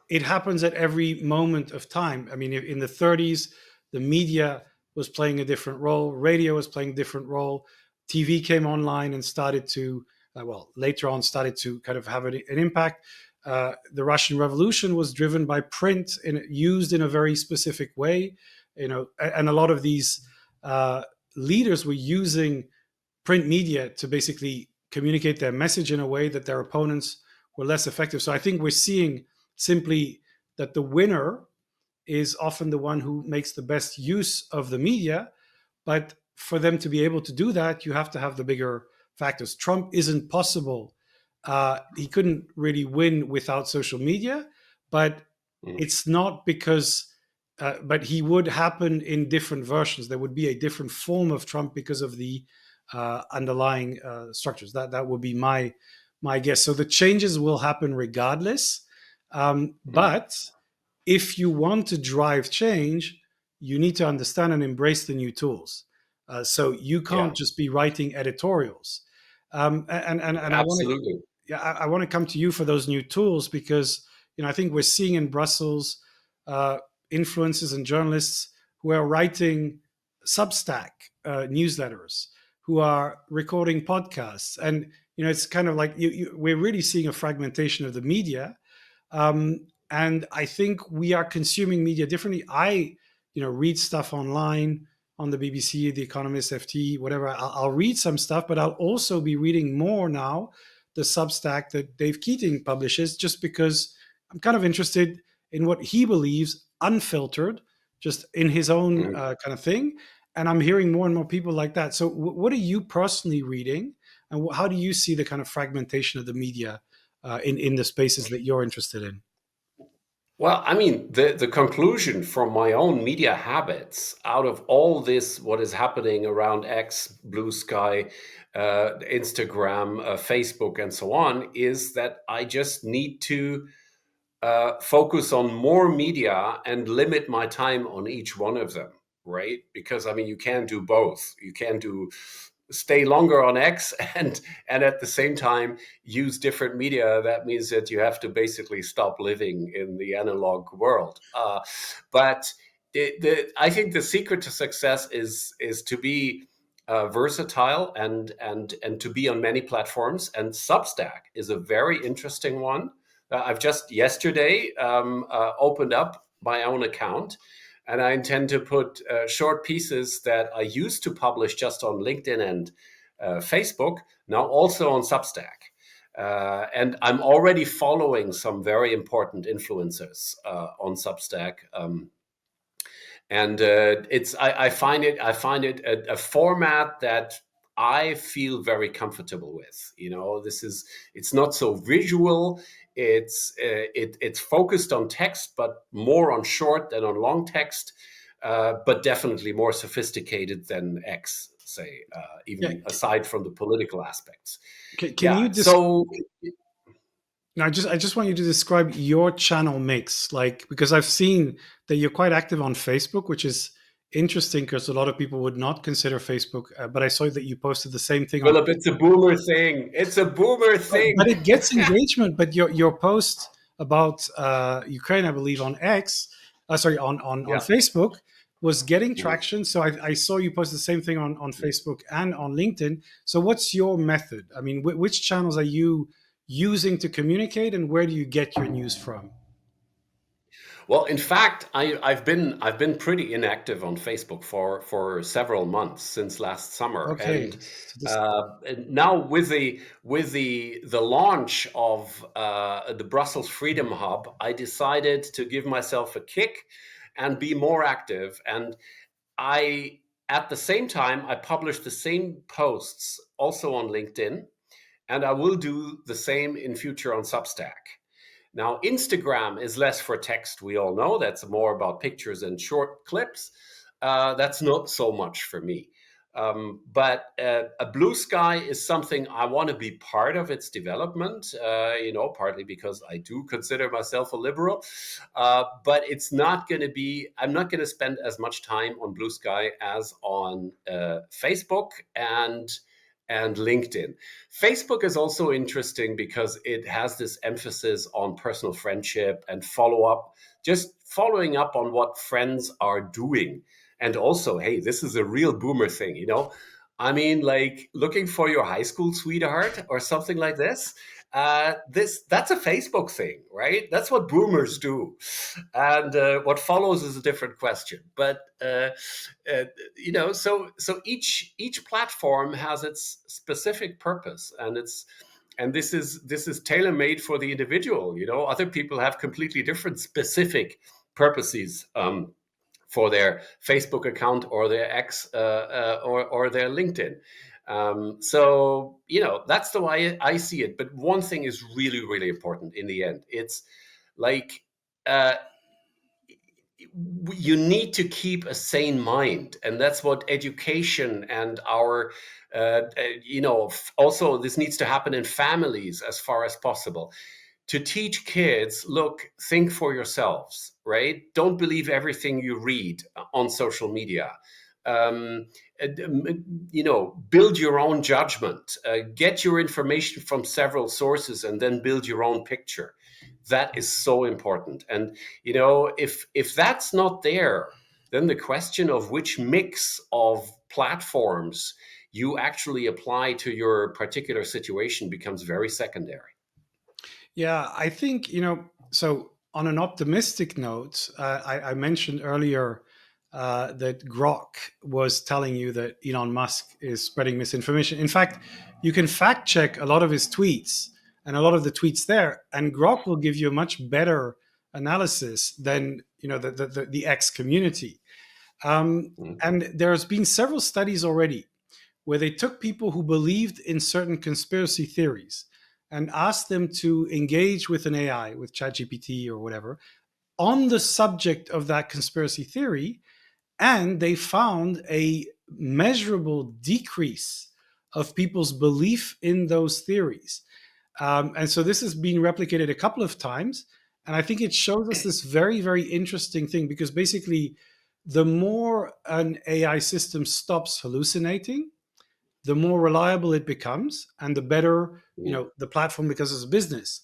it happens at every moment of time. I mean, in the 30s, the media was playing a different role, radio was playing a different role, TV came online and started to, later on started to kind of have an impact. The Russian Revolution was driven by print and used in a very specific way, and a lot of these leaders were using print media to basically communicate their message in a way that their opponents were less effective. So I think we're seeing simply that the winner is often the one who makes the best use of the media. But for them to be able to do that, you have to have the bigger factors. Trump isn't possible. He couldn't really win without social media, but Mm. it's not because. But he would happen in different versions. There would be a different form of Trump because of the underlying structures. That would be my guess. So the changes will happen regardless. Mm. But if you want to drive change, you need to understand and embrace the new tools. So you Yeah, can't just be writing editorials. And I want to absolutely. yeah, I want to come to you for those new tools because I think we're seeing in Brussels uh, influencers and journalists who are writing Substack newsletters, who are recording podcasts, and it's kind of like we're really seeing a fragmentation of the media, and I think we are consuming media differently. I read stuff online on the BBC, The Economist, FT, whatever. I'll read some stuff, but I'll also be reading more now the Substack that Dave Keating publishes, just because I'm kind of interested in what he believes, unfiltered, just in his own Mm. kind of thing. And I'm hearing more and more people like that. So, what are you personally reading, and how do you see the kind of fragmentation of the media in the spaces that you're interested in? Well, I mean, the conclusion from my own media habits out of all this, what is happening around X, Blue Sky, Instagram, Facebook, and so on, is that I just need to focus on more media and limit my time on each one of them, right? Because I mean, you can't do both. You can't do stay longer on X and at the same time use different media. That means that you have to basically stop living in the analog world. But I think the secret to success is to be versatile and to be on many platforms. And Substack is a very interesting one. I've just yesterday opened up my own account, and I intend to put short pieces that I used to publish just on LinkedIn and Facebook, now also on Substack. And I'm already following some very important influencers on Substack. And I find it a format that I feel very comfortable with. It's not so visual. It's focused on text, but more on short than on long text, but definitely more sophisticated than X, say, Yeah, even aside from the political aspects. can Yeah. you So now, I just want you to describe your channel mix, like, because I've seen that you're quite active on Facebook, which is interesting because a lot of people would not consider Facebook. But I saw that you posted the same thing on, Philip, it's a boomer thing. It's a boomer but thing. it gets engagement. But your post about Ukraine, I believe, on X, sorry, on Yeah. Facebook, was getting traction. So I saw you post the same thing on Facebook and on LinkedIn. So what's your method? I mean, which channels are you using to communicate, and where do you get your news from? Well, in fact, I've been pretty inactive on Facebook for several months since last summer, Okay, so this and now with the launch of the Brussels Freedom Hub, I decided to give myself a kick and be more active. And I at the same time I publish the same posts also on LinkedIn, and I will do the same in future on Substack. Now, Instagram is less for text. We all know that's more about pictures and short clips. That's not so much for me. But a blue sky is something I want to be part of its development, partly because I do consider myself a liberal. But it's not going to be, I'm not going to spend as much time on blue sky as on Facebook and LinkedIn. Facebook is also interesting because it has this emphasis on personal friendship and follow up, just following up on what friends are doing. And also, hey, this is a real boomer thing. I mean, like looking for your high school sweetheart or something like this. That's a Facebook thing, right? That's what boomers do, and what follows is a different question. But so each platform has its specific purpose, and this is tailor made for the individual. Other people have completely different specific purposes for their Facebook account or their X or their LinkedIn. So, that's the way I see it. But one thing is really, really important in the end. It's like, you need to keep a sane mind, and that's what education and our also this needs to happen in families as far as possible, to teach kids, look, think for yourselves, right? Don't believe everything you read on social media. um, Build your own judgment, get your information from several sources, and then build your own picture. That is so important. And if that's not there, then the question of which mix of platforms you actually apply to your particular situation becomes very secondary. Yeah, I think, so on an optimistic note, I mentioned earlier that Grok was telling you that Elon Musk is spreading misinformation. In fact, you can fact check a lot of his tweets and a lot of the tweets there, and Grok will give you a much better analysis than the X community. Mm. And there's been several studies already where they took people who believed in certain conspiracy theories and asked them to engage with an AI, with ChatGPT or whatever, on the subject of that conspiracy theory. And they found a measurable decrease of people's belief in those theories. And so this has been replicated a couple of times. And I think it shows us this very, very interesting thing, because basically, the more an AI system stops hallucinating, the more reliable it becomes and the better the platform becomes as a business.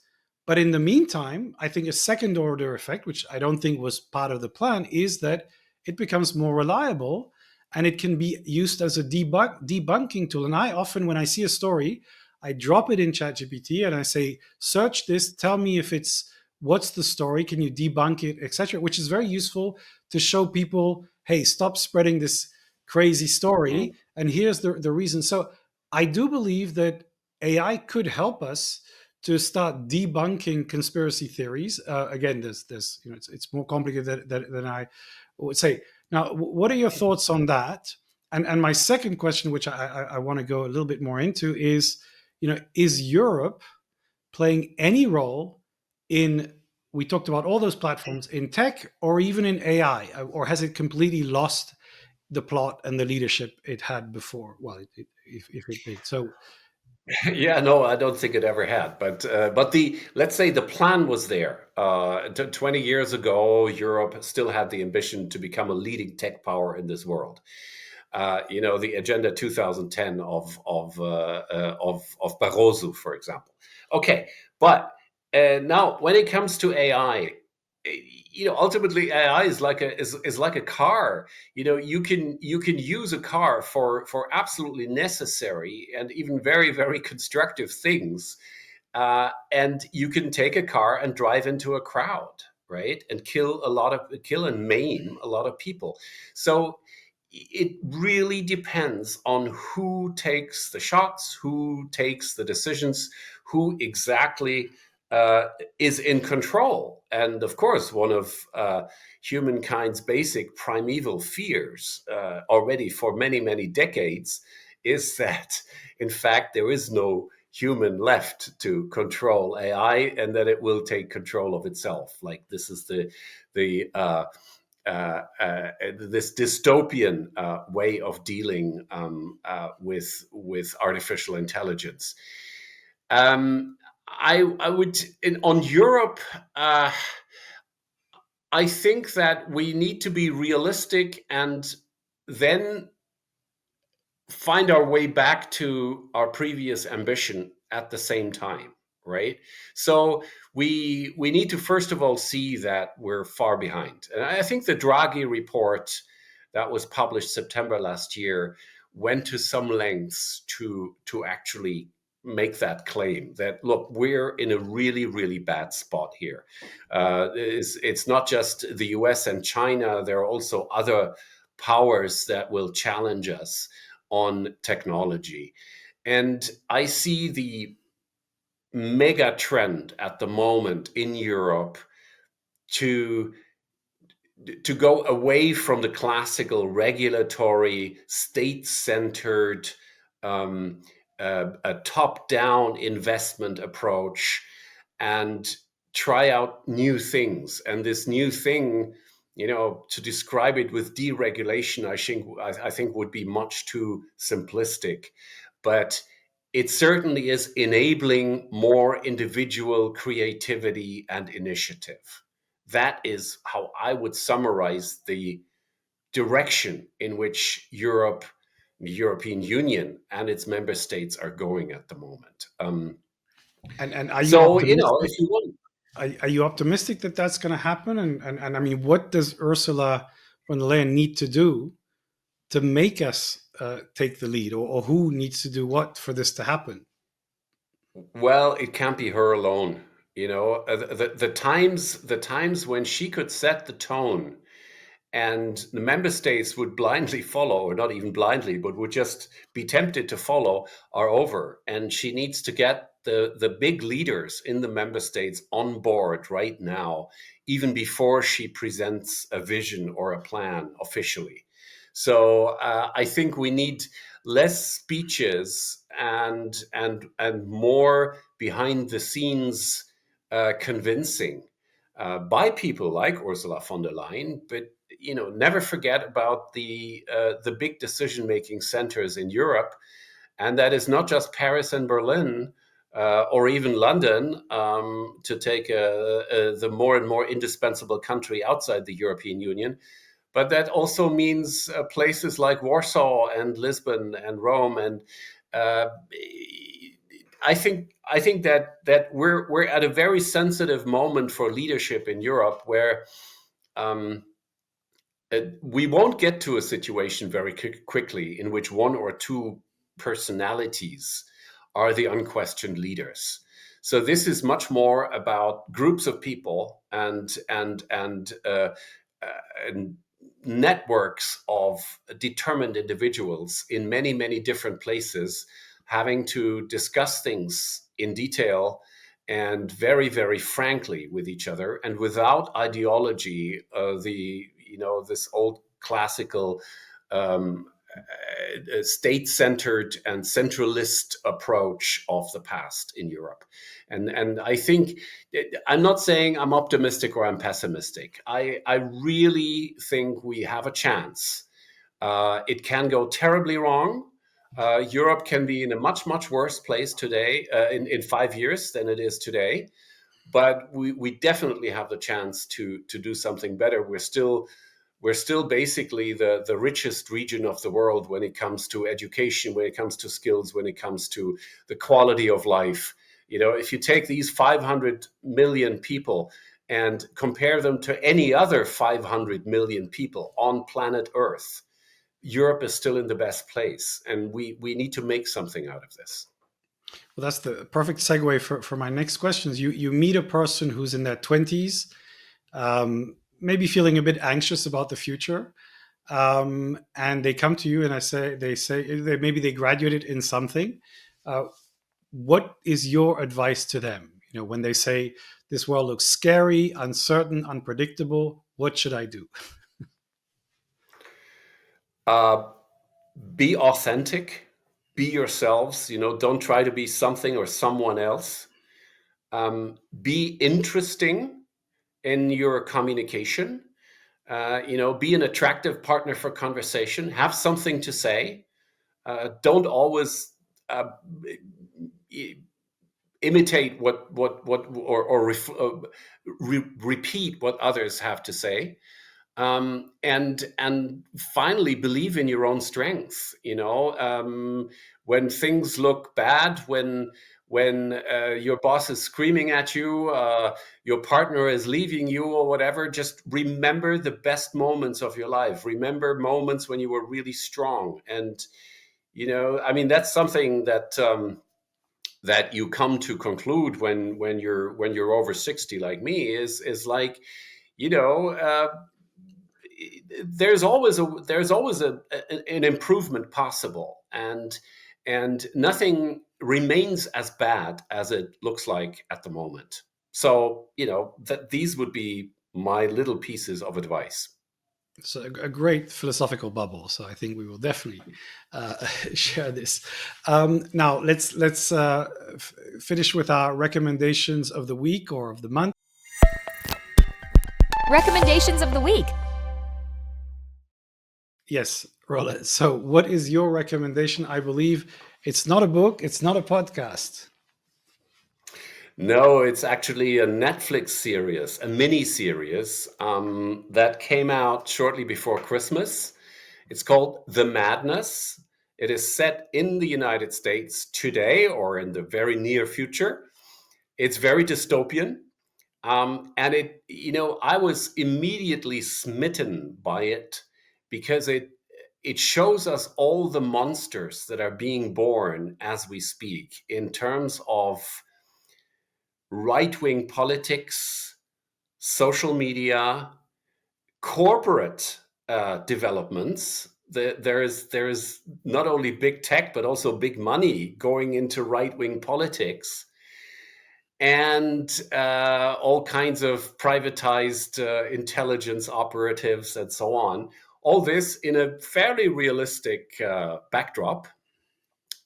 But in the meantime, I think a second order effect, which I don't think was part of the plan, is that it becomes more reliable and it can be used as a debunking tool. And I often, when I see a story, I drop it in ChatGPT and I say, search this, tell me if it's, what's the story, can you debunk it, etc., which is very useful to show people, hey, stop spreading this crazy story, and here's the reason. So I do believe that AI could help us to start debunking conspiracy theories. Again, there's it's more complicated than I would say. Now, what are your thoughts on that? And my second question, which I want to go a little bit more into, is is Europe playing any role in, we talked about all those platforms, in tech or even in AI, or has it completely lost the plot and the leadership it had before? Well, if it did. So Yeah, no, I don't think it ever had. But the let's say the plan was there. 20 years ago, Europe still had the ambition to become a leading tech power in this world. The Agenda 2010 of Barroso, for example. Okay, but now when it comes to AI, ultimately AI is like a car. You can use a car for absolutely necessary and even very, very constructive things, and you can take a car and drive into a crowd, right, and kill and maim a lot of people. So it really depends on who takes the shots, who takes the decisions, who exactly is in control. And of course, one of humankind's basic primeval fears already for many, many decades is that, in fact, there is no human left to control AI, and that it will take control of itself. Like, this is the this dystopian way of dealing with artificial intelligence. I would on Europe. I think that we need to be realistic and then find our way back to our previous ambition at the same time, right? So we need to first of all see that we're far behind. And I think the Draghi report that was published September last year went to some lengths to actually make that claim that, look, we're in a really, really bad spot here. It's not just the US and China. There are also other powers that will challenge us on technology. And I see the mega trend at the moment in Europe to to go away from the classical regulatory, state-centered, a top-down investment approach, and try out new things. And this new thing, to describe it with deregulation, I think would be much too simplistic. But it certainly is enabling more individual creativity and initiative. That is how I would summarize the direction in which Europe, the European Union, and its member states are going at the moment. And are you So, optimistic? if you want, Are you optimistic that that's going to happen? And I mean, what does Ursula von der Leyen need to do to make us take the lead, or who needs to do what for this to happen? well, it can't be her alone. The times when she could set the tone and the member states would blindly follow, or not even blindly, but would just be tempted to follow, are over. And she needs to get the big leaders in the member states on board right now, even before she presents a vision or a plan officially. So I think we need less speeches and more behind the scenes convincing by people like Ursula von der Leyen, but never forget about the big decision-making centers in Europe, and that is not just Paris and Berlin or even London, to take the more and more indispensable country outside the European Union, but that also means places like Warsaw and Lisbon and Rome. And I think that we're at a very sensitive moment for leadership in Europe, where we won't get to a situation very quickly in which one or two personalities are the unquestioned leaders. So this is much more about groups of people and networks of determined individuals in many, many different places, having to discuss things in detail and very, very frankly with each other, and without ideology, this old classical state-centered and centralist approach of the past in Europe. And I think, I'm not saying I'm optimistic or I'm pessimistic. I really think we have a chance. It can go terribly wrong. Europe can be in a much, much worse place today, in 5 years than it is today. But we definitely have the chance to do something better. We're still basically the richest region of the world when it comes to education, when it comes to skills, when it comes to the quality of life. If you take these 500 million people and compare them to any other 500 million people on planet Earth, Europe is still in the best place. And we need to make something out of this. Well, that's the perfect segue for my next questions. You meet a person who's in their 20s, maybe feeling a bit anxious about the future, and they come to you and they say maybe they graduated in something. What is your advice to them? When they say this world looks scary, uncertain, unpredictable, what should I do? Be authentic, be yourselves. Don't try to be something or someone else. Be interesting in your communication. Be an attractive partner for conversation. Have something to say. Don't always imitate repeat what others have to say. And finally, believe in your own strength. When things look bad, when your boss is screaming at you, your partner is leaving you, or whatever, just remember the best moments of your life. Remember moments when you were really strong. And that's something that that you come to conclude when you're over 60, like me, is like, there's always an improvement possible, and nothing remains as bad as it looks like at the moment. So that these would be my little pieces of advice. So a great philosophical bubble. So I think we will definitely share this. Now let's finish with our recommendations of the week or of the month. Recommendations of the week. Yes, Roland. So what is your recommendation? I believe it's not a book, it's not a podcast. No, it's actually a Netflix series, a mini series that came out shortly before Christmas. It's called The Madness. It is set in the United States today or in the very near future. It's very dystopian. And I was immediately smitten by it because it shows us all the monsters that are being born as we speak in terms of right-wing politics, social media, corporate developments. There is not only big tech, but also big money going into right-wing politics, and all kinds of privatized intelligence operatives and so on. All this in a fairly realistic backdrop,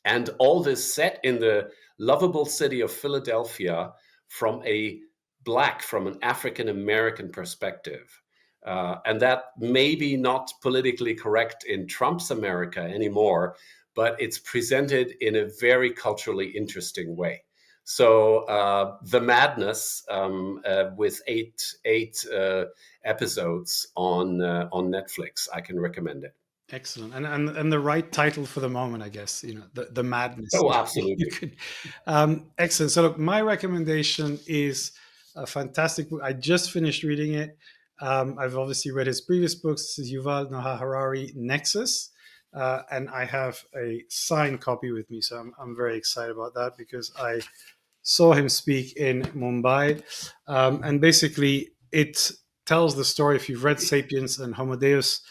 and all this set in the lovable city of Philadelphia from an African-American perspective. And that may be not politically correct in Trump's America anymore, but it's presented in a very culturally interesting way. So The Madness, with eight episodes on Netflix, I can recommend it. Excellent, and the right title for the moment, I guess. The Madness. Oh, absolutely. Excellent. So look, my recommendation is a fantastic book. I just finished reading it. I've obviously read his previous books. This is Yuval Noah Harari, Nexus, and I have a signed copy with me. So I'm very excited about that because I saw him speak in Mumbai, and basically it tells the story. If you've read *Sapiens* and *Homo Deus*.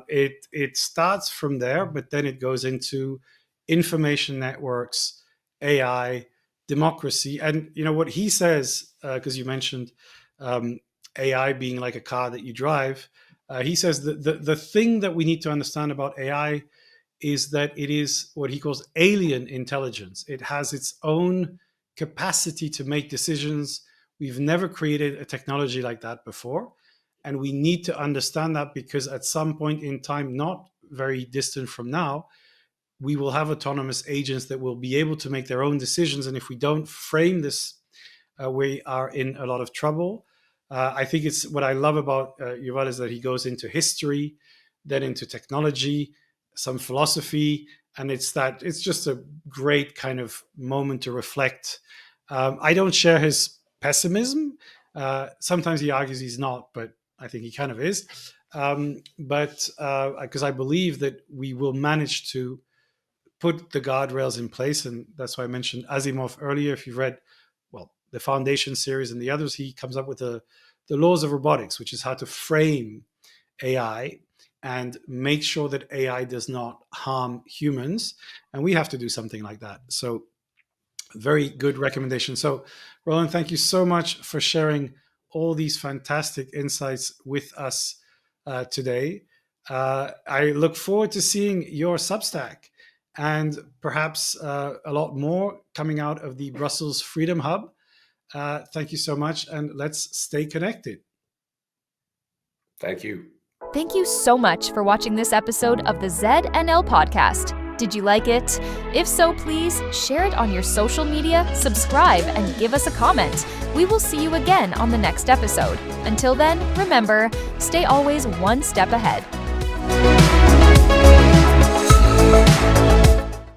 It starts from there, but then it goes into information networks, AI, democracy. And what he says, because you mentioned AI being like a car that you drive, he says that the thing that we need to understand about AI is that it is what he calls alien intelligence. It has its own capacity to make decisions. We've never created a technology like that before. And we need to understand that because at some point in time, not very distant from now, we will have autonomous agents that will be able to make their own decisions. And if we don't frame this, we are in a lot of trouble. I think it's what I love about Yuval is that he goes into history, then into technology, some philosophy, and it's just a great kind of moment to reflect. I don't share his pessimism. Sometimes he argues he's not, but I think he kind of is. But because I believe that we will manage to put the guardrails in place, and that's why I mentioned Asimov earlier. If you've read, the Foundation series and the others, he comes up with the laws of robotics, which is how to frame AI and make sure that AI does not harm humans. And we have to do something like that. So very good recommendation. So Roland, thank you so much for sharing all these fantastic insights with us today. I look forward to seeing your Substack and perhaps a lot more coming out of the Brussels Freedom Hub. Thank you so much, and let's stay connected. Thank you. Thank you so much for watching this episode of the ZNL Podcast. Did you like it? If so, please share it on your social media, subscribe, and give us a comment. We will see you again on the next episode. Until then, remember, stay always one step ahead.